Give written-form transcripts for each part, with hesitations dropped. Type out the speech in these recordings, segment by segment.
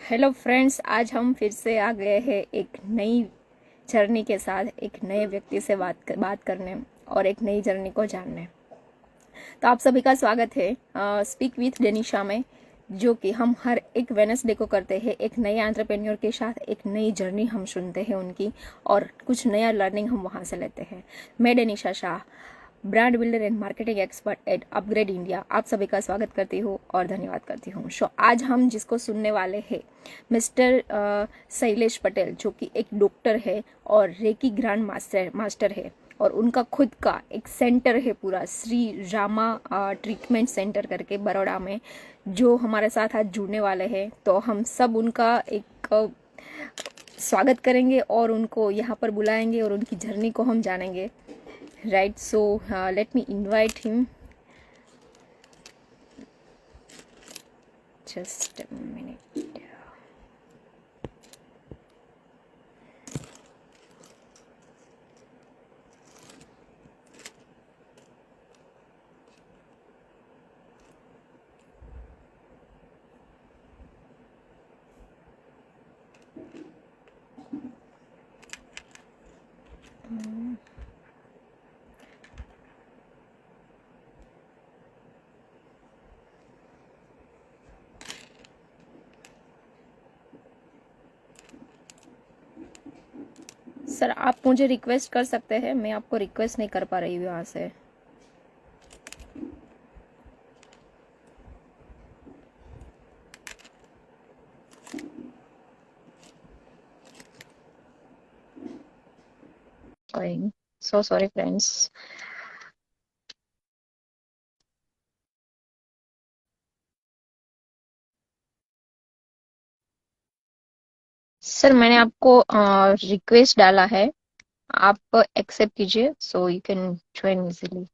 Hello friends, आज हम फिर से आ गए हैं एक नई जर्नी के साथ, एक नए व्यक्ति से बात करने और एक नई जर्नी को जानने। तो आप सभी का स्वागत है स्पीक विथ डेनिशा में, जो कि हम हर एक वेनसडे को करते हैं। एक नए एंटरप्रेन्योर के साथ एक नई जर्नी हम सुनते हैं उनकी, और कुछ नया लर्निंग हम वहाँ से लेते हैं। मैं Denisha Shah, brand builder and marketing expert at upGrad India, आप सभी का स्वागत करती हूँ और धन्यवाद करती हूँ। सो आज हम जिसको सुनने वाले हैं, मिस्टर शैलेश पटेल, जो कि एक डॉक्टर है और रेकी ग्रैंड मास्टर है, और उनका खुद का एक सेंटर है पूरा, श्री रामा ट्रीटमेंट सेंटर करके बड़ौदा में, जो हमारे साथ आज जुड़ने वाले हैं। तो हम सब उनका एक स्वागत करेंगे और उनको यहाँ पर बुलाएंगे और उनकी जर्नी को हम जानेंगे। Right, so let me invite him. Just a minute. Sir, आप मुझे रिक्वेस्ट कर सकते हैं, मैं आपको रिक्वेस्ट नहीं कर पा रही हूँ यहाँ से। So sorry friends. सर, मैंने आपको रिक्वेस्ट डाला है, आप एक्सेप्ट कीजिए, so you can join easily.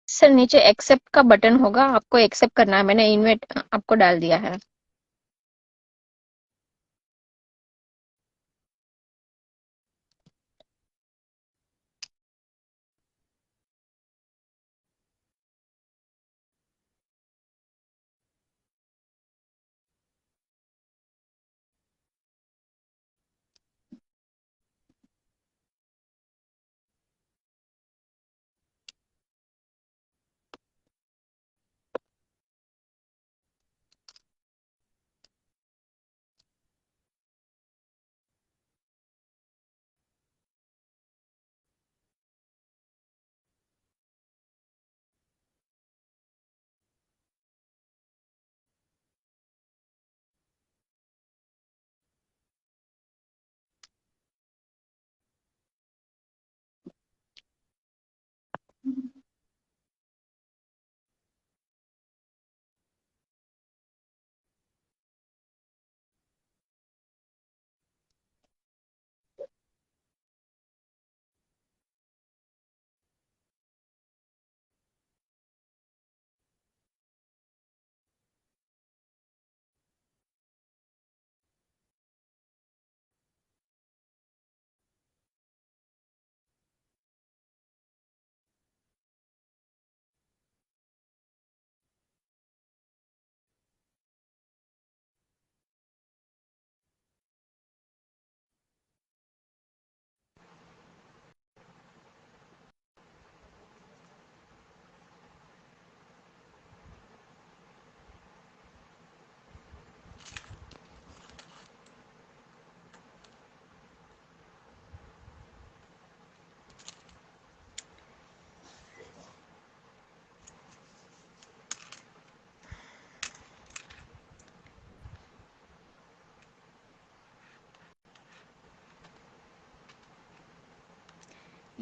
Sir, नीचे एक्सेप्ट का बटन होगा, आपको एक्सेप्ट करना है। मैंने इनवाइट आपको डाल दिया है।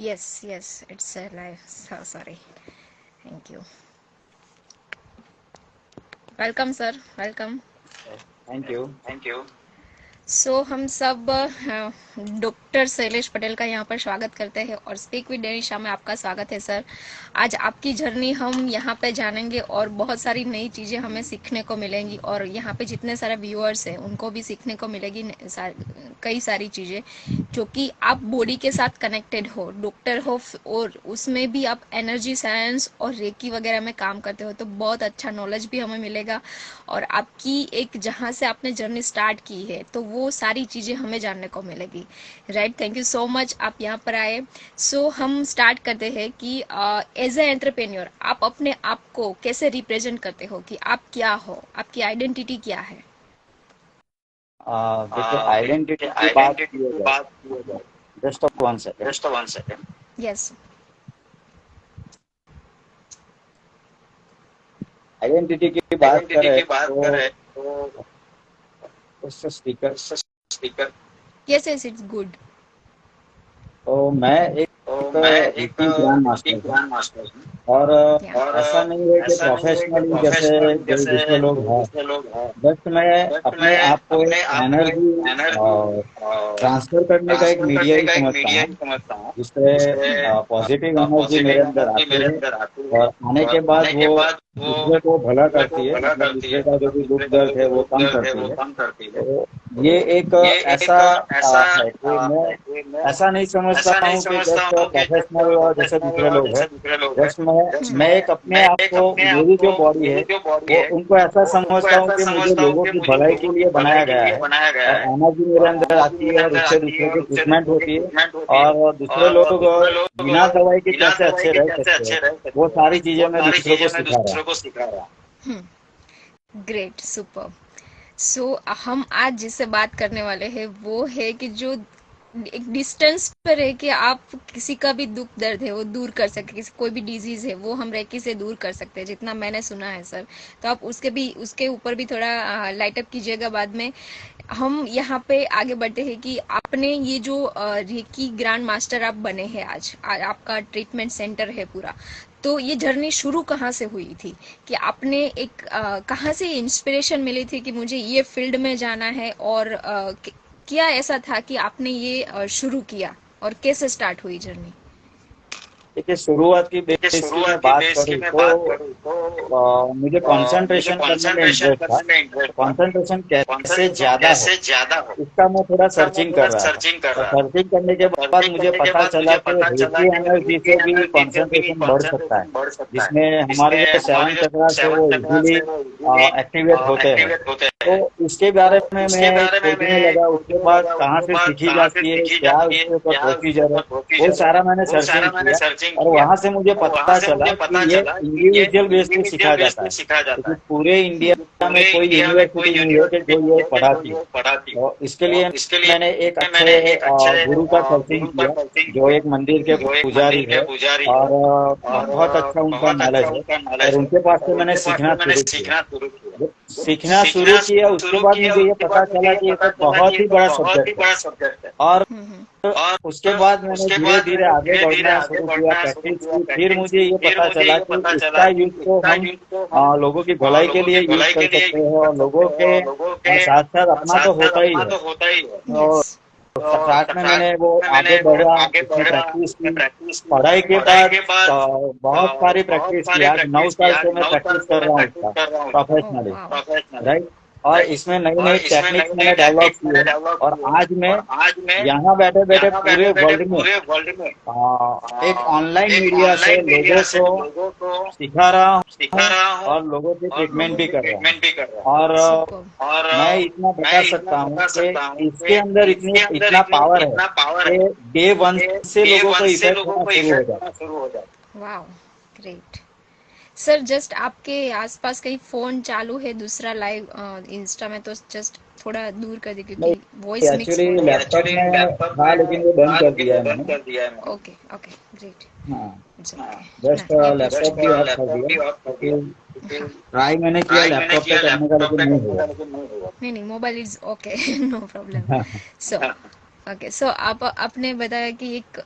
Yes, yes, it's live. So sorry. Thank you. Welcome, sir. Welcome. Thank you. So हम सब डॉक्टर शैलेश पटेल का यहाँ पर स्वागत करते हैं और स्पीक विद डेनिशा में आपका स्वागत है सर। आज आपकी जर्नी हम यहाँ पे जानेंगे और बहुत सारी नई चीज़ें हमें सीखने को मिलेंगी और यहाँ पे जितने सारे व्यूअर्स हैं उनको भी सीखने को मिलेगी कई सारी चीज़ें, जो कि आप बॉडी के साथ कनेक्टेड हो, डॉक्टर हो और उसमें भी आप एनर्जी साइंस और रेकी वगैरह में काम करते हो, तो बहुत अच्छा नॉलेज भी हमें मिलेगा और आपकी एक जहाँ से आपने जर्नी स्टार्ट की है तो वो सारी चीज़ें हमें जानने को मिलेगी। Right, thank you so much आप यहाँ पर आए। सो हम स्टार्ट करते हैं कि एज ए एंटरप्रेन्योर आप अपने आप को कैसे रिप्रेजेंट करते हो, कि आप क्या हो, आपकी आइडेंटिटी क्या है? देखिए, आइडेंटिटी की बात की जाए, just one second. Yes. Identity की बात करें तो उससे speaker. Yes yes, it's good. तो मैं एक रीति ग्रैंड मास्टर हूँ और ऐसा नहीं है कि प्रोफेशनली जैसे जो दूसरे लोग हैं, बस मैं अपने आप को एनर्जी ट्रांसफर करने का एक मीडिया ही समझता हूँ, जिससे पॉजिटिव एनर्जी मेरे अंदर आती है और आने के बाद वो दूसरे को भला करती है, मतलब दूसरे का जो भी दुख दर्द है वो कम करती है। तो ये एक ऐसा है कि मैं ऐसा नहीं समझता हूँ कि जस्ट प्रोफेशनल जैसे दूसरे लोग हैं, जस्ट मैं एक अपने आप को, मेरी जो बॉडी है वो उनको ऐसा समझता हूँ कि मुझे लोगों की भलाई के लिए बनाया गया है और एनर्जी मेरे अंदर आती है और उससे दूसरे की ट्रीटमेंट होती है और दूसरे लोग बिना दवाई के कैसे अच्छे रह सकते हैं, वो सारी चीजें मैं दूसरों को सिखा रहा हूँ। Great, super. सो हम आज जिससे बात करने वाले हैं वो है कि जो एक डिस्टेंस पर है कि आप किसी का भी दुख दर्द है वो दूर कर सके, किसी कोई भी डिजीज है वो हम रेकी से दूर कर सकते हैं, जितना मैंने सुना है सर। तो आप उसके ऊपर भी थोड़ा लाइट अप कीजिएगा बाद में। हम यहाँ पे आगे बढ़ते हैं कि आपने ये जो रेकी ग्रैंड मास्टर आप बने हैं आज, आपका ट्रीटमेंट सेंटर है पूरा, तो ये जर्नी शुरू कहाँ से हुई थी, कि आपने एक कहाँ से इंस्पिरेशन मिली थी कि मुझे ये फील्ड में जाना है, और क्या ऐसा था कि आपने ये शुरू किया और कैसे स्टार्ट हुई जर्नी? देखिए, शुरुआत की बेस की मैं बात करूँ तो मुझे कंसंट्रेशन करने में इंटरेस्ट था। कंसंट्रेशन कैसे ज्यादा हो इसका मैं थोड़ा सर्चिंग कर रहा था और सर्चिंग करने के बाद मुझे पता चला कि रेकी एनर्जी से भी कंसंट्रेशन बढ़ सकता है, जिसमें हमारे जो 7 चक्रास है वो इजीली एक्टिवेट होते हैं। तो इसके बारे में मैं खोजने लगा, उसके बाद कहाँ से सीखी जाती है, क्या उसके ऊपर प्रोसीजर है, वो सारा मैंने सर्चिंग किया और वहां से मुझे पता चला कि ये इंडिविजुअल बेस पे सीखा जाता है, क्योंकि पूरे इंडिया में कोई यूनिवर्सिटी नहीं है कि जो ये पढ़ाती है। तो इसके लिए मैंने एक अच्छे गुरु का सर्चिंग किया, जो एक मंदिर के पुजारी है और बहुत अच्छा उनका नॉलेज है, और उनके पास से मैंने सीखना शुरू किया। उसके बाद मुझे ये पता चला कि ये तो बहुत ही बड़ा सब्जेक्ट है और उसके बाद मैंने धीरे धीरे आगे बढ़ना शुरू किया, प्रैक्टिस की। फिर मुझे ये पता चला कि इसका यूज तो हम लोगों की भलाई के लिए यूज कर सकते हैं और लोगों के साथ साथ अपना तो होता ही है। और स्टार्ट में मैंने वो आगे बढ़ा, उसमें प्रैक्टिस की। पढ़ाई के बाद बहुत सारी प्रैक्टिस की। आज 9 साल से मैं प्रैक्टिस कर रहा हूँ इसका प्रोफेशनली, राइट। और इसमें नई नई टेक्निक्स मैंने डेवलप की है और आज मैं यहाँ बैठे बैठे पूरे वर्ल्ड में एक ऑनलाइन मीडिया से लोगों को सिखा रहा हूँ और लोगों की ट्रीटमेंट भी कर रहा हूँ। और मैं इतना बता सकता हूँ कि इसके अंदर इतना पावर है कि डे 1 से लोगों को इफेक्ट होना शुरू हो जाता है। Wow, great. सर जस्ट आपके आसपास कहीं फोन चालू है दूसरा लाइव इंस्टा में, तो जस्ट थोड़ा दूर कर दे क्योंकि वॉइस मिक्स हो रहा है। लैपटॉप में था लेकिन वो बंद कर दिया है मैंने। Okay okay, great. हाँ, ओके, जस्ट लैपटॉप भी ऑफ कर दिया क्योंकि ट्राई मैंने किया लैपटॉप पे करने का, लेकिन नहीं हुआ। नहीं नहीं, mobile is okay, no problem. So okay, so आपने बताया कि एक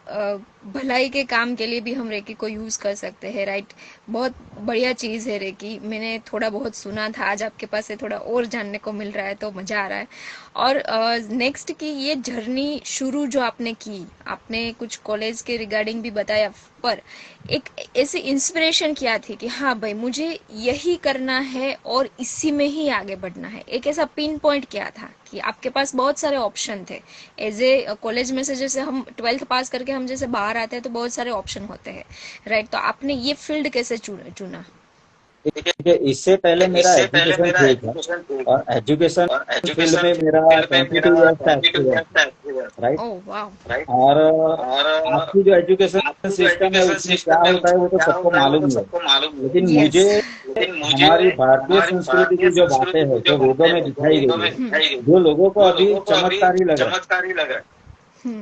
भलाई के काम के लिए भी हम रेकी को यूज कर सकते हैं, राइट? बहुत बढ़िया चीज है रेकी। मैंने थोड़ा बहुत सुना था, आज आपके पास से थोड़ा और जानने को मिल रहा है, तो मजा आ रहा है। और नेक्स्ट की ये जर्नी शुरू जो आपने की, आपने कुछ कॉलेज के रिगार्डिंग भी बताया, पर एक ऐसी इंस्पिरेशन क्या थी कि हाँ भाई मुझे यही करना है और इसी में ही आगे बढ़ना है? एक ऐसा पिन पॉइंट क्या था कि आपके पास बहुत सारे ऑप्शन थे एज ए कॉलेज में से? जैसे हम 12th पास करके हम जैसे बाहर आते हैं तो बहुत सारे ऑप्शन होते हैं, राइट? तो आपने ये फील्ड कैसे चुना? देखिए, इससे पहले मेरा एजुकेशन फील्ड था और एजुकेशन फील्ड में मेरा 22 ईयर्स का एक्सपीरियंस, राइट। ओह वाह। और आपकी जो एजुकेशन सिस्टम है उसमें क्या होता है वो तो सबको मालूम ही है, लेकिन यस। मुझे हमारी भारतीय संस्कृति की जो बातें हैं जो वेदों में दिखाई गई है, जो लोगों को अभी चमत्कार ही लग रहा है,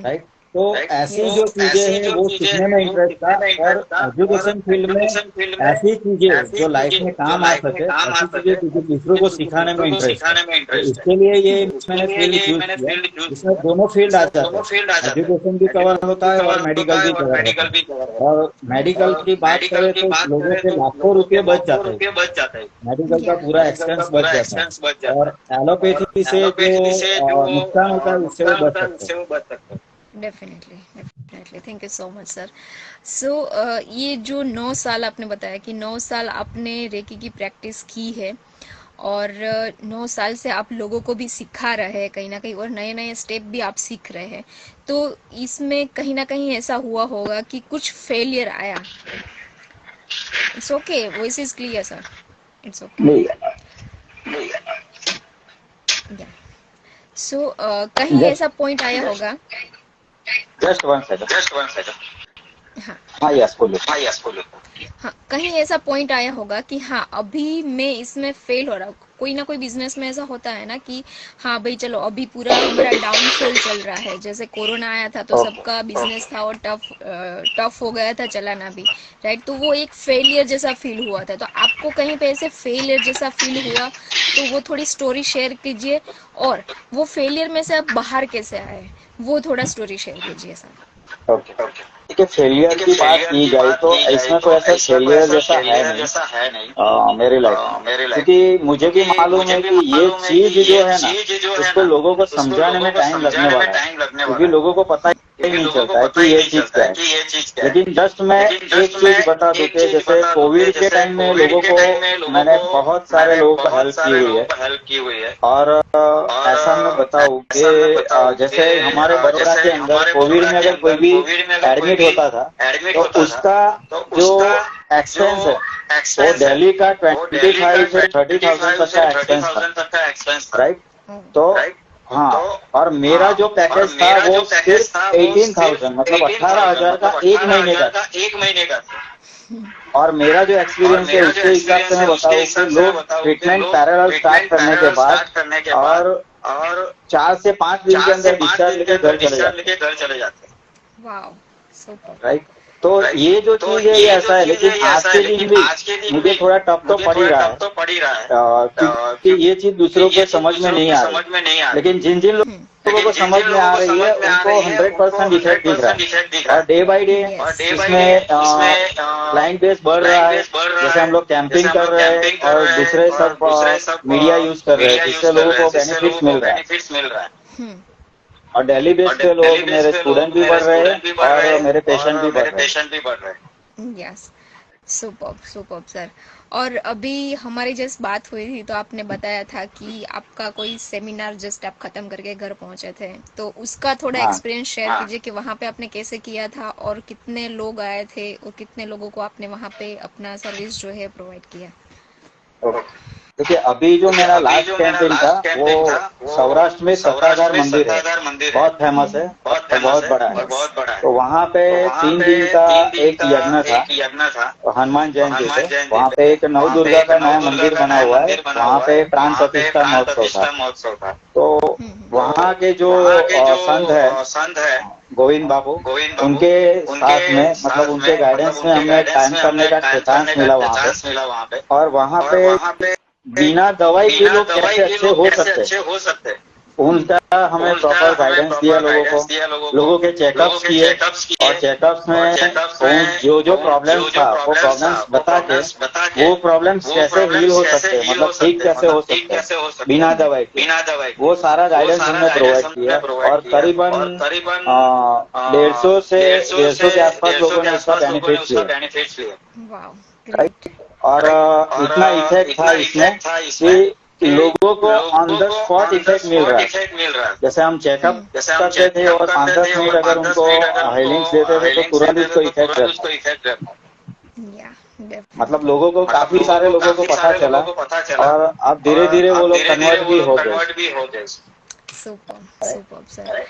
राइट। तो ऐसी जो चीजें हैं वो सीखने में इंटरेस्ट था, और एजुकेशन फील्ड में ऐसी चीजें जो लाइफ में काम आ सके, ऐसी चीजें जो दूसरों को सिखाने में इंटरेस्ट था। तो इसके लिए ये मैंने फील्ड चूज किया। इसमें दोनों फील्ड आ जाते हैं, एजुकेशन भी कवर होता है और मेडिकल भी कवर होता है। और मेडिकल की बात करें तो लोगों के लाखों रुपए बच जाते हैं, मेडिकल का पूरा एक्सपेंस बच जाता है, और एलोपैथी से जो नुकसान होता है उससे वो बच सकते हैं। Definitely thank you so much sir. So ये जो 9 साल आपने बताया कि 9 साल आपने रेकी की प्रैक्टिस की है, और 9 साल से आप लोगों को भी सिखा रहे हैं कहीं ना कहीं, और नए नए स्टेप भी आप सीख रहे हैं, तो इसमें कहीं ना कहीं ऐसा हुआ होगा कि कुछ फेलियर आया? It's okay, voice is clear sir, it's okay. So कहीं ऐसा पॉइंट आया होगा? Just one second. हाँ हाँ, यस बोलो। हाँ, कहीं ऐसा पॉइंट आया होगा कि हाँ अभी मैं इसमें फेल हो रहा हूँ। कोई ना कोई बिजनेस में ऐसा होता है ना कि हाँ भाई चलो अभी पूरा हमारा डाउनफॉल चल रहा है, जैसे कोरोना आया था तो सबका बिजनेस था और टफ हो गया था चलाना भी, राइट? तो वो एक फेलियर जैसा फील हुआ था, तो आपको कहीं पे ऐसे फेलियर जैसा फील हुआ तो वो थोड़ी स्टोरी शेयर कीजिए, और वो फेलियर में से आप बाहर कैसे आए वो थोड़ा स्टोरी शेयर कीजिए सर। ओके, देखिए, फेलियर की बात की जाए तो इसमें कोई ऐसा फेलियर जैसा है नहीं मेरी लाइफ में, क्योंकि मुझे भी मालूम है कि ये चीज जो है ना उसको लोगों को समझाने में टाइम लगने वाला है, क्योंकि लोगों को पता ही नहीं चलता है कि ये चीज क्या है। लेकिन जस्ट मैं एक चीज बता दूं कि जैसे कोविड के टाइम में लोगों को मैंने बहुत सारे लोगों को हेल्प की हुई है, और ऐसा मैं बताऊं कि जैसे हमारे बड़ौदा के अंदर कोविड में अगर कोई भी एडमिट होता था तो उसका जो एक्सपेंस है वो दिल्ली का 25 से 30,000 तक का एक्सपेंस था, राइट। तो हाँ, और मेरा जो पैकेज था वो सिर्फ 18,000 मतलब 18,000 का एक महीने का था। और मेरा जो एक्सपीरियंस है उसके हिसाब से मैं बताऊँ कि लोग ट्रीटमेंट पैरेलल स्टार्ट करने के बाद और 4 से 5 दिन के अंदर डिस्चार्ज लेके घर चले जाते हैं, राइट। तो ये जो चीज है ये ऐसा है, लेकिन आज के दिन भी मुझे थोड़ा टफ तो पड़ ही रहा है, क्योंकि ये चीज दूसरों को समझ में नहीं आ रही, लेकिन जिन लोगों को समझ में आ रही है उनको 100% इफेक्ट दिख रहा है, और डे बाय डे इसमें क्लाइंट बेस बढ़ रहा है। जैसे हम लोग कैंपिंग कर रहे हैं और दूसरे सब मीडिया यूज कर रहे हैं, जिससे लोगों को बेनिफिट्स मिल रहा है, और डेली बेस पे लोग मेरे स्टूडेंट भी बढ़ रहे हैं और मेरे पेशेंट भी बढ़ रहे हैं। Yes, superb sir. और अभी हमारी जस्ट बात हुई थी तो आपने बताया था कि आपका कोई सेमिनार जस्ट आप खत्म करके घर पहुंचे थे, तो उसका थोड़ा एक्सपीरियंस शेयर कीजिए कि वहाँ पे आपने कैसे किया था और कितने लोग आए थे और कितने लोगों को आपने वहाँ पे अपना सर्विस जो है प्रोवाइड किया। देखिए, अभी जो मेरा लास्ट कैंपेन था वो सौराष्ट्र में सत्ताधार मंदिर है, बहुत फेमस है और बहुत बड़ा है। तो वहाँ पे 3 दिन का एक यज्ञ था हनुमान जयंती से। वहाँ पे एक नवदुर्गा का नया मंदिर बना हुआ है, वहाँ पे प्राण प्रतिष्ठा महोत्सव था। तो वहाँ के जो संत है गोविंद बाबू, उनके साथ में मतलब उनके गाइडेंस में हमें टाइम करने का चांस मिला वहाँ पे, और वहाँ पे बिना दवाई के लोग कैसे अच्छे हो सकते हैं, उनका हमें प्रॉपर गाइडेंस दिया लोगों को, लोगों के चेकअप्स किए और चेकअप्स में जो जो प्रॉब्लम्स था वो प्रॉब्लम्स बता के वो प्रॉब्लम्स कैसे हील हो सकते हैं, मतलब ठीक कैसे हो सकते हैं बिना दवाई के, वो सारा गाइडेंस हमने प्रोवाइड किया। और करीबन 150 के आसपास लोगों ने इसका बेनिफिट लिया। Wow, right. और इतना इफेक्ट था इसमें कि लोगों को ऑन द स्पॉट इफेक्ट मिल रहा है। जैसे हम चेकअप करते थे और 5-10 मिनट अगर उनको हाइलिंग्स देते थे तो तुरंत उसको इफेक्ट रहता। मतलब लोगों को, काफी सारे लोगों को पता चला और अब धीरे धीरे वो लोग कन्वर्ट भी हो गए। Super super sir.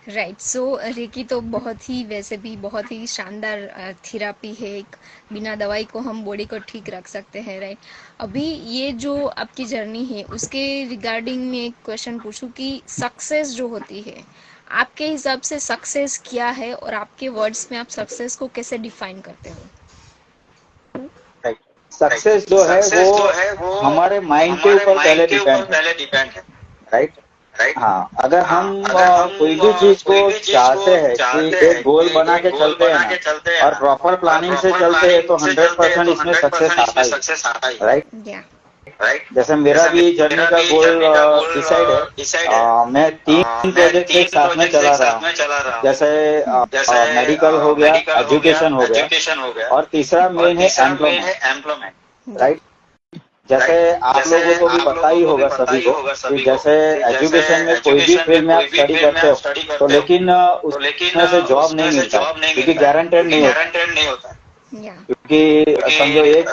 राइट। सो रेकी तो बहुत ही, वैसे भी बहुत ही शानदार थेरापी है, एक बिना दवाई को हम बॉडी को ठीक रख सकते हैं। राइट। अभी ये जो आपकी जर्नी है उसके रिगार्डिंग में एक क्वेश्चन पूछूं कि सक्सेस जो होती है आपके हिसाब से सक्सेस क्या है, और आपके वर्ड्स में आप सक्सेस को कैसे डिफाइन करते हो? सक्सेस जो है वो हमारे माइंड के ऊपर पहले डिपेंड है। राइट। हाँ, अगर हम कोई भी चीज को चाहते हैं कि एक गोल बना के चलते हैं ना और प्रॉपर प्लानिंग से चलते हैं तो 100% इसमें सक्सेस आता है। राइट। जैसे मेरा भी जर्नी का गोल डिसाइड है। मैं 3 प्रोजेक्ट एक साथ में चला रहा हूँ। जैसे मेडिकल हो गया, एजुकेशन हो गया और तीसरा मेन है एम्प्लॉयमेंट। राइट। जैसे आप लोगों को भी पता ही होगा सभी को कि जैसे एजुकेशन में कोई भी फील्ड में आप स्टडी करते हो तो लेकिन उसमें से जॉब नहीं मिलता क्योंकि गारंटेड नहीं होता। क्योंकि समझो एक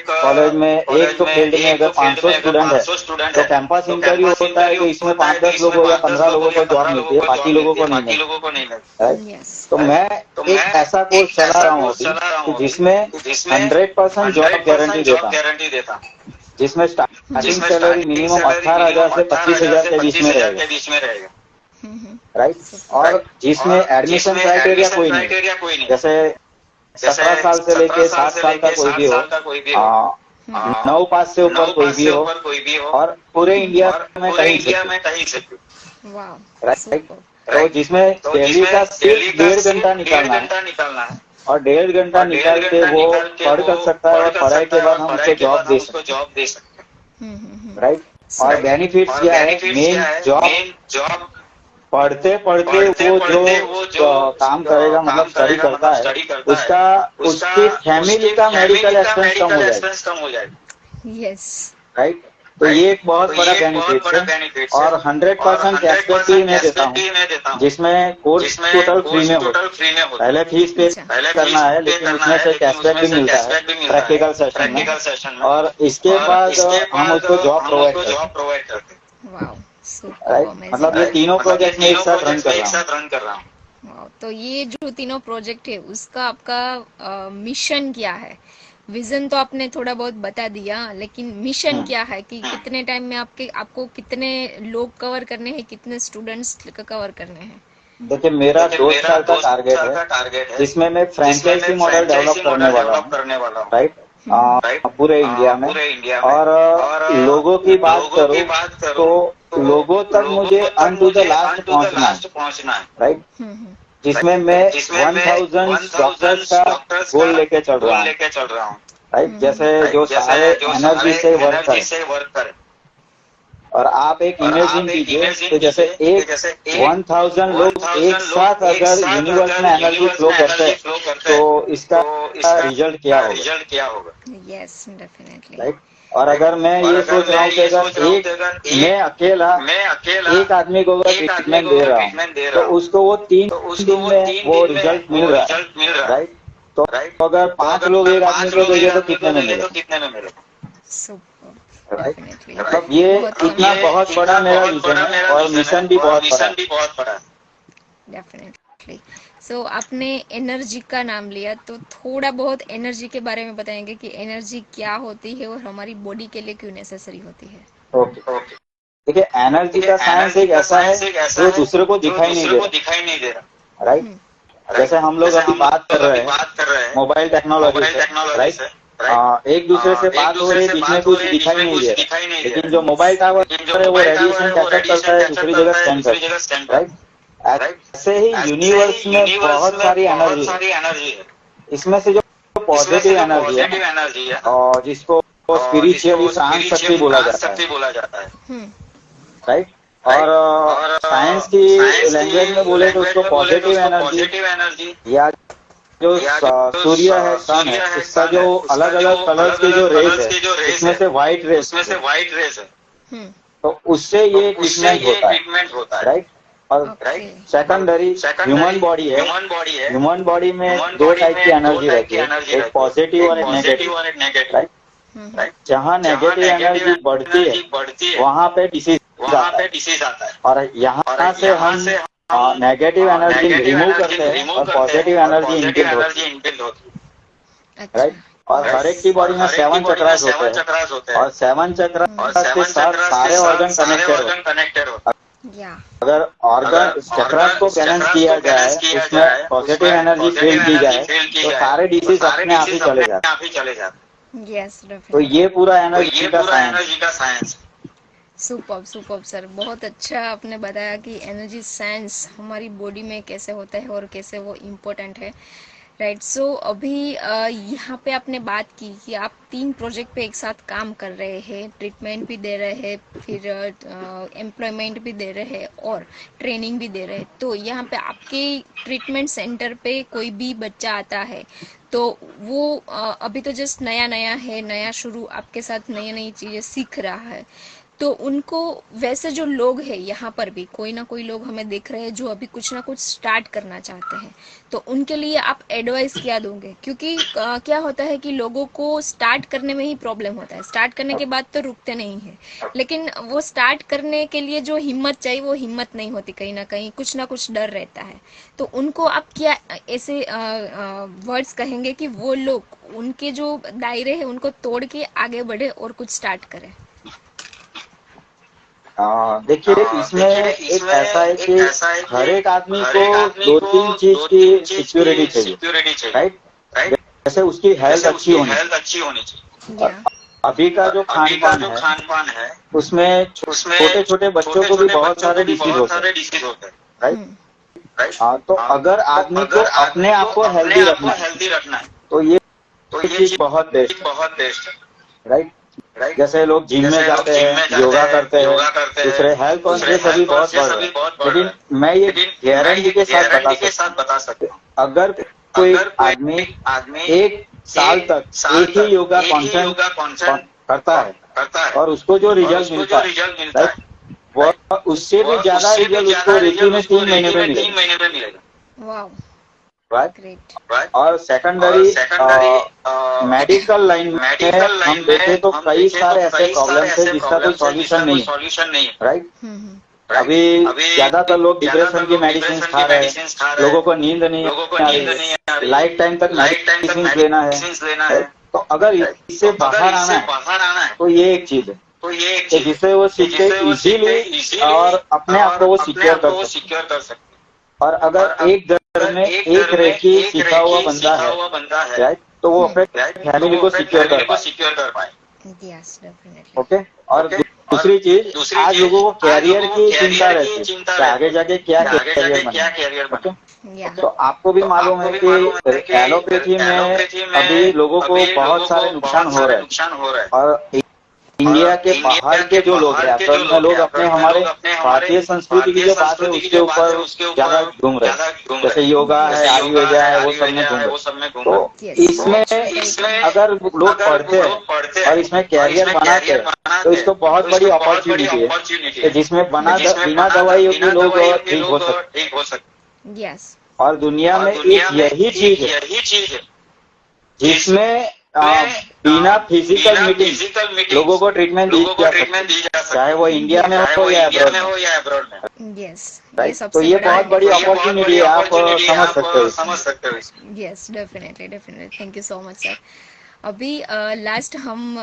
कॉलेज में एक तो फील्ड में अगर 500 स्टूडेंट है तो कैंपस इंटरव्यू होता है तो इसमें 5-10 लोगों या 15 लोगों को जॉब मिलती है, बाकी लोगों को नहीं मिलती। तो मैं एक ऐसा कोर्स चला रहा हूँ अभी जिसमें 100% जॉब गारंटी देता, जिसमें स्टार्टिंग सैलरी मिनिमम 18,000 से 25,000 के बीच में रहेगा। राइट। और जिसमें एडमिशन क्राइटेरिया कोई नहीं, जैसे 17 साल से लेके 60 साल का कोई भी हो, 9 पास से ऊपर कोई भी हो और पूरे इंडिया में कहीं से। राइट। तो जिसमें डेली का सिर्फ 1.5 घंटा निकालना है और 1.5 घंटा निकाल के वो पढ़ कर सकता है और पढ़ाई के बाद हम उसको जॉब दे सकते हैं। राइट। और बेनिफिट्स क्या है, मेन जॉब पढ़ते वो जो काम करेगा, मतलब स्टडी करता है, उसकी फैमिली का मेडिकल एक्सपेंस कम हो जाएगा। यस। राइट। तो ये एक बहुत बड़ा बेनिफिट है और 100% कैशबैक भी मैं देता हूँ, जिसमें कोर्स टोटल फ्री में होता है। पहले फीस पे करना है लेकिन उसमें से कैशबैक भी मिलता है प्रैक्टिकल सेशन में, और इसके बाद हम उसको जॉब प्रोवाइड करते हैं। मतलब ये तीनों प्रोजेक्ट में एक साथ रन कर रहा हूँ। तो ये जो तीनों प्रोजेक्ट है उसका आपका मिशन क्या है? विजन तो आपने थोड़ा बहुत बता दिया, लेकिन मिशन क्या है कि कितने टाइम में आपको कितने लोग कवर करने हैं, कितने स्टूडेंट्स कवर करने हैं? देखिए, मेरा 2 साल का टारगेट है जिसमें मैं फ्रेंचाइजी मॉडल डेवलप करने वाला हूँ। राइट। पूरे इंडिया में। और लोगों की बात करूँ तो लोगों तक मुझे अन टू द लास्ट पहुंचना है। राइट। जिसमें मैं 1000 डॉक्टर्स का गोल लेके चल रहा हूँ। राइट। जैसे जो सारे एनर्जी से वर्क करें। और आप एक इमेजिन कीजिए तो जैसे 1000 लोग एक साथ अगर यूनिवर्स में एनर्जी फ्लो करते हैं तो इसका रिजल्ट क्या होगा? Yes, definitely. राइट। और अगर मैं ये सोच रहा हूँ कि अगर मैं अकेला एक आदमी को अगर ट्रीटमेंट दे रहा हूँ तो उसको वो 3 दिन में वो रिजल्ट मिल रहा है। राइट। तो अगर 5 लोग एक आदमी को देंगे तो कितने में मिलेगा? मतलब ये इतना बहुत बड़ा मेरा विजन है और मिशन भी बहुत बड़ा है। डेफिनेटली। सो आपने एनर्जी का नाम लिया तो थोड़ा बहुत एनर्जी के बारे में बताएंगे कि एनर्जी क्या होती है और हमारी बॉडी के लिए क्यों नेसेसरी होती है? ओके। देखिए, एनर्जी का साइंस एक ऐसा है जो दूसरे को दिखाई नहीं दे रहा। राइट। जैसे हम लोग अभी बात कर रहे हैं मोबाइल टेक्नोलॉजी से। राइट। एक दूसरे से बात हो रही है, बीच में कुछ दिखाई नहीं दे रहा, लेकिन जो मोबाइल टावर है वो रेडिएशन कैप्चर करता है, दूसरी जगह सेंड करता है, राइट। ऐसे ही यूनिवर्स में बहुत सारी एनर्जी है। इसमें से जो पॉजिटिव एनर्जी है और जिसको स्पिरिचुअली प्राण शक्ति बोला जाता है, राइट। और साइंस की लैंग्वेज में बोले तो उसको पॉजिटिव एनर्जी या जो सूर्य है, सन है, इसका जो अलग अलग कलर्स के जो रेस है, इसमें से व्हाइट रेस है, तो उससे ये ट्रीटमेंट होता है, राइट। और सेकेंडरी ह्यूमन बॉडी है, ह्यूमन बॉडी में दो टाइप की एनर्जी रहती है, एक पॉजिटिव और एक नेगेटिव, राइट। जहाँ नेगेटिव एनर्जी बढ़ती है वहाँ पे डिसीज आता है, और यहाँ से हम नेगेटिव एनर्जी रिमूव करते हैं और पॉजिटिव एनर्जी इनबिल्ड होती है, राइट। और हर एक की बॉडी में 7 चक्रास होते हैं और 7 चक्रास के साथ सारे ऑर्गन कनेक्टेड होते हैं। अगर ऑर्गन चक्रास को बैलेंस किया जाए, उसमें पॉजिटिव एनर्जी फील की जाए, तो सारे डिसीज अपने आप ही चले जाते हैं। तो ये पूरा एनर्जी का साइंस। सुपर सर, बहुत अच्छा आपने बताया कि एनर्जी साइंस हमारी बॉडी में कैसे होता है और कैसे वो इम्पोर्टेंट है, राइट। सो अभी यहाँ पे आपने बात की कि आप 3 प्रोजेक्ट पे एक साथ काम कर रहे हैं, ट्रीटमेंट भी दे रहे हैं, फिर एम्प्लॉयमेंट भी दे रहे हैं और ट्रेनिंग भी दे रहे हैं। तो यहाँ पे आपके ट्रीटमेंट सेंटर पे कोई भी बच्चा आता है तो वो अभी तो जस्ट नया है, नया शुरू आपके साथ नई चीज़ें सीख रहा है, तो उनको वैसे जो लोग हैं यहाँ पर भी कोई ना कोई लोग हमें देख रहे हैं जो अभी कुछ ना कुछ स्टार्ट करना चाहते हैं, तो उनके लिए आप एडवाइस क्या दोगे? क्योंकि क्या होता है कि लोगों को स्टार्ट करने में ही प्रॉब्लम होता है, स्टार्ट करने के बाद तो रुकते नहीं है, लेकिन वो स्टार्ट करने के लिए जो हिम्मत चाहिए वो हिम्मत नहीं होती, कहीं ना कहीं कुछ ना कुछ डर रहता है। तो उनको आप क्या ऐसे वर्ड्स कहेंगे कि वो लोग उनके जो दायरे हैं उनको तोड़ के आगे बढ़े और कुछ स्टार्ट करें? देखिए, इसमें एक ऐसा है कि हर एक आदमी को 2-3 चीज की सिक्योरिटी चाहिए, राइट। जैसे उसकी हेल्थ अच्छी होनी चाहिए। अभी का जो खान पान है उसमें छोटे छोटे बच्चों को भी बहुत सारे डिसीज होते हैं, राइट। तो अगर आदमी को अपने आप को हेल्दी रखना है तो ये चीज बहुत बेस्ट है, राइट। जैसे लोग जिम में जाते हैं, योगा करते हैं, दूसरे हेल्थ कॉन्शियस अभी बहुत बढ़ रहे हैं, लेकिन मैं ये गारंटी के साथ बता सकता हूँ, अगर कोई आदमी 1 साल तक एक ही योगा कॉन्सेंट करता है और उसको जो रिजल्ट मिलता है, वह उससे भी ज्यादा रिजल्ट उसको रेकी में 3 महीने में मिलेगा, राइट। और सेकेंडरी मेडिकल लाइन में हम देखें तो कई सारे ऐसे प्रॉब्लम्स है जिसका कोई सॉल्यूशन नहीं है, राइट। अभी ज्यादातर लोग डिप्रेशन की मेडिसिन खा रहे हैं, लोगों को नींद नहीं आ रही, लाइफ टाइम तक मेडिसिन लेना है। तो अगर इससे बाहर आना है तो ये एक चीज है कि जिससे वो सीखे इजीली और अपने आप को वो सिक्योर कर सकते। और अगर एक घर में एक रेकी सीखा हुआ बंदा है, राइट, तो वो अपने फैमिली को सिक्योर कर पाए। ओके। और दूसरी चीज, आज लोगों को कैरियर की चिंता रहती है कि आगे जाके क्या कैरियर बने। तो आपको भी मालूम है कि एलोपैथी में अभी लोगों को बहुत सारे नुकसान हो रहे हैं, और इंडिया के बाहर के जो लोग हैं असल में लोग अपने हमारे भारतीय संस्कृति की जो बात है उसके ऊपर ज्यादा घूम रहे हैं, जैसे योगा है, आयुर्वेदा है, वो सब में घूम रहे हैं। इसमें अगर लोग पढ़ते हैं और इसमें कैरियर बनाते हैं तो इसको बहुत बड़ी अपॉर्चुनिटी है जिसमें बिना दवाइयों के लोग ठीक हो सकते। और दुनिया में एक यही चीज है जिसमें बिना फिजिकल मीटिंग लोगों को ट्रीटमेंट दी जा सकती, चाहे वो इंडिया में हो या अब्रॉड में। यस, तो ये बहुत बड़ी अपॉर्चुनिटी है, आप समझ सकते हो। Yes, definitely, thank you so much sir. अभी लास्ट हम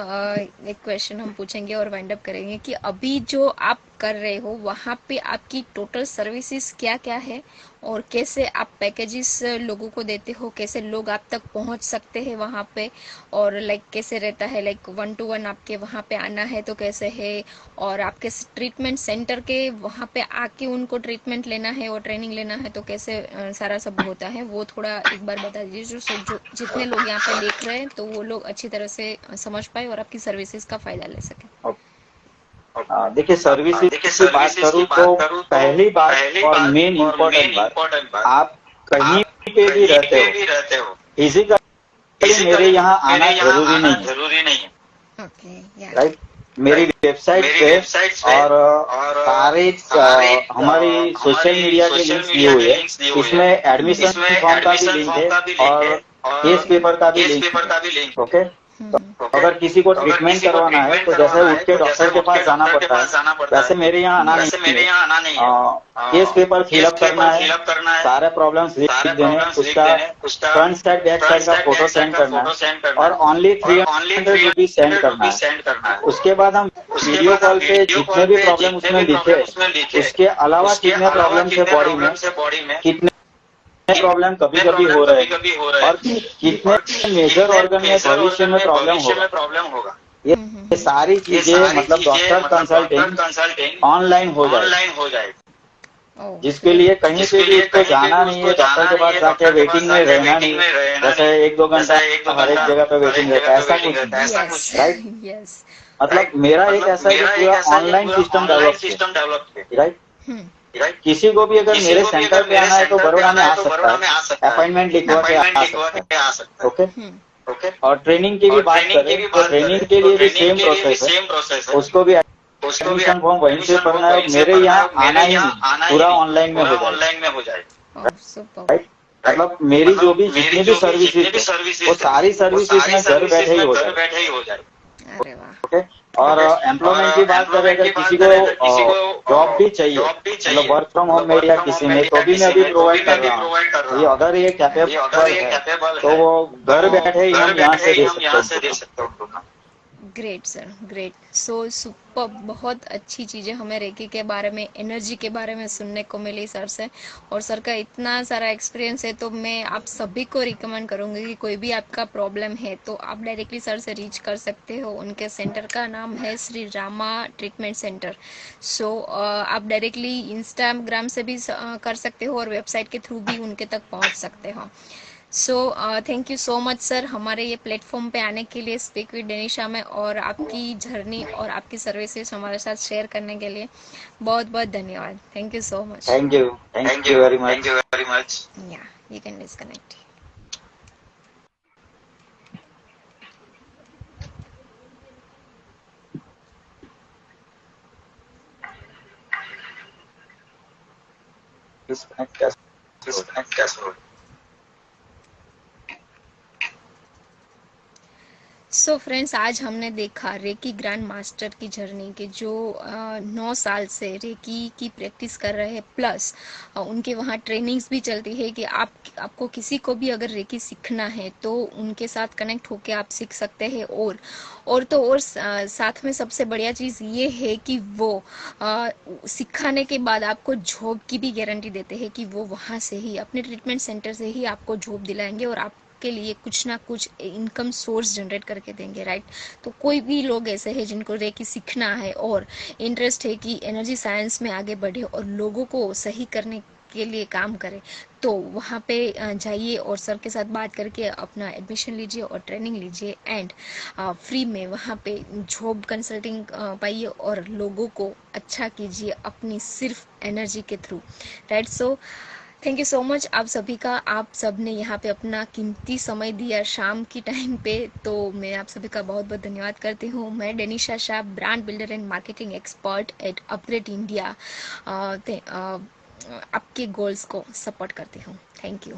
एक क्वेश्चन हम पूछेंगे और वाइंड अप करेंगे कि अभी जो आप कर रहे हो वहाँ पे आपकी टोटल सर्विसेज क्या क्या है और कैसे आप पैकेजेस लोगों को देते हो, कैसे लोग आप तक पहुँच सकते हैं वहाँ पे, और लाइक कैसे रहता है, लाइक 1-to-1 आपके वहाँ पे आना है तो कैसे है, और आपके ट्रीटमेंट सेंटर के वहाँ पे आके उनको ट्रीटमेंट लेना है और ट्रेनिंग लेना है तो कैसे सारा सब होता है, वो थोड़ा एक बार बता दीजिए जो जितने लोग यहाँ पे देख रहे हैं तो वो लोग अच्छी तरह से समझ पाए और आपकी सर्विसेज का फायदा ले सके। देखिए, सर्विसेज की बात करूँ तो पहली बात और मेन इम्पोर्टेंट बात, आप कहीं पे भी रहते हो, फिजिकली मेरे यहाँ आना जरूरी नहीं है। ओके, राइट, मेरी वेबसाइट पे और सारे हमारी सोशल मीडिया के लिंक्स दिए हुए हैं। इसमें एडमिशन फॉर्म का भी लिंक है और केस पेपर का भी लिंक है। ओके, तो अगर किसी को ट्रीटमेंट करवाना है तो जैसे उठ के डॉक्टर के पास जाना पड़ता है, वैसे मेरे यहाँ आना नहीं है। केस पेपर फिलअप करना है, सारे प्रॉब्लम्स लिख देने, उसका फ्रंट साइड बैक साइड का फोटो सेंड करना है और ओनली 300 रुपीज सेंड करना है। उसके बाद हम वीडियो कॉल पे जितने भी प्रॉब्लम उसमें लिखे, उसके अलावा कितने प्रॉब्लम है बॉडी में, कितने प्रॉब्लम कभी कभी हो रहे हैं और कितने मेजर ऑर्गन में भविष्य में प्रॉब्लम होगा, ये सारी चीजें मतलब डॉक्टर कंसल्टिंग ऑनलाइन हो जाए, जिसके लिए कहीं पे भी उसको जाना नहीं है, डॉक्टर के पास जाके वेटिंग में रहना नहीं है। जैसे 1-2 घंटा हर एक जगह पे वेटिंग रहता है, ऐसा कुछ राइट। मतलब मेरा एक ऐसा है कि पूरा ऑनलाइन सिस्टम डेवलप है, राइट। किसी को भी अगर मेरे सेंटर पे आना है तो बड़ौदा में आ सकता है, अपॉइंटमेंट लिखवा के आ सकता है। ओके, और ट्रेनिंग की भी बात करें तो ट्रेनिंग के लिए भी सेम प्रोसेस है, उसको भी एडमिशन फॉर्म वहीं से भरना है। मेरे यहाँ आना ही नहीं, पूरा ऑनलाइन में हो जाए, राइट। मतलब मेरी जो भी जितनी भी सर्विसेज वो सारी सर्विसेज में घर बैठे ही हो जाए। ओके, और एम्प्लॉयमेंट की बात करें, अगर किसी को जॉब भी चाहिए, मतलब वर्क फ्रॉम होम में या किसी में, तो भी मैं अभी प्रोवाइड कर रहा हूँ। ये अगर ये कैपेबल है तो वो घर बैठे ही हम यहाँ से दे सकते हो। Great sir, great, so super, बहुत अच्छी चीज़ें हमें रेकी के बारे में, एनर्जी के बारे में सुनने को मिली सर से, और सर का इतना सारा एक्सपीरियंस है तो मैं आप सभी को रिकमेंड करूँगी कि कोई भी आपका प्रॉब्लम है तो आप डायरेक्टली सर से रीच कर सकते हो। उनके सेंटर का नाम है श्री रामा ट्रीटमेंट सेंटर। सो आप डायरेक्टली इंस्टाग्राम से भी कर सकते हो और वेबसाइट के थ्रू भी उनके तक पहुँच सकते हो। So thank you so much sir, हमारे ये प्लेटफॉर्म पे आने के लिए, स्पीक विद डेनिशा में, और आपकी जर्नी और आपकी सर्विसेज हमारे साथ शेयर करने के लिए बहुत बहुत धन्यवाद। Thank you so much. Thank you very much. या यू कैन डिस्कनेक्ट। डिस्कनेक्ट कैसे हो? सो फ्रेंड्स, आज हमने देखा रेकी ग्रैंड मास्टर की जर्नी के, जो 9 साल से रेकी की प्रैक्टिस कर रहे हैं, प्लस उनके वहाँ ट्रेनिंग्स भी चलती है कि आपको किसी को भी अगर रेकी सीखना है तो उनके साथ कनेक्ट होके आप सीख सकते हैं। और साथ में सबसे बढ़िया चीज़ ये है कि वो सिखाने के बाद आपको जॉब की भी गारंटी देते हैं कि वो वहाँ से ही, अपने ट्रीटमेंट सेंटर से ही आपको जॉब दिलाएंगे और आप के लिए कुछ ना कुछ इनकम सोर्स जनरेट करके देंगे, राइट। तो कोई भी लोग ऐसे हैं जिनको रेकी सीखना है और इंटरेस्ट है कि एनर्जी साइंस में आगे बढ़े और लोगों को सही करने के लिए काम करे, तो वहाँ पे जाइए और सर के साथ बात करके अपना एडमिशन लीजिए और ट्रेनिंग लीजिए, एंड फ्री में वहाँ पे जॉब कंसल्टिंग पाइए और लोगों को अच्छा कीजिए अपनी सिर्फ एनर्जी के through, right. So thank you so much आप सभी का, आप सब ने यहाँ पे अपना कीमती समय दिया शाम की टाइम पे, तो मैं आप सभी का बहुत बहुत धन्यवाद करती हूँ। मैं Denisha Shah, brand builder and marketing expert at upGrad India, आपके गोल्स को सपोर्ट करती हूँ। Thank you.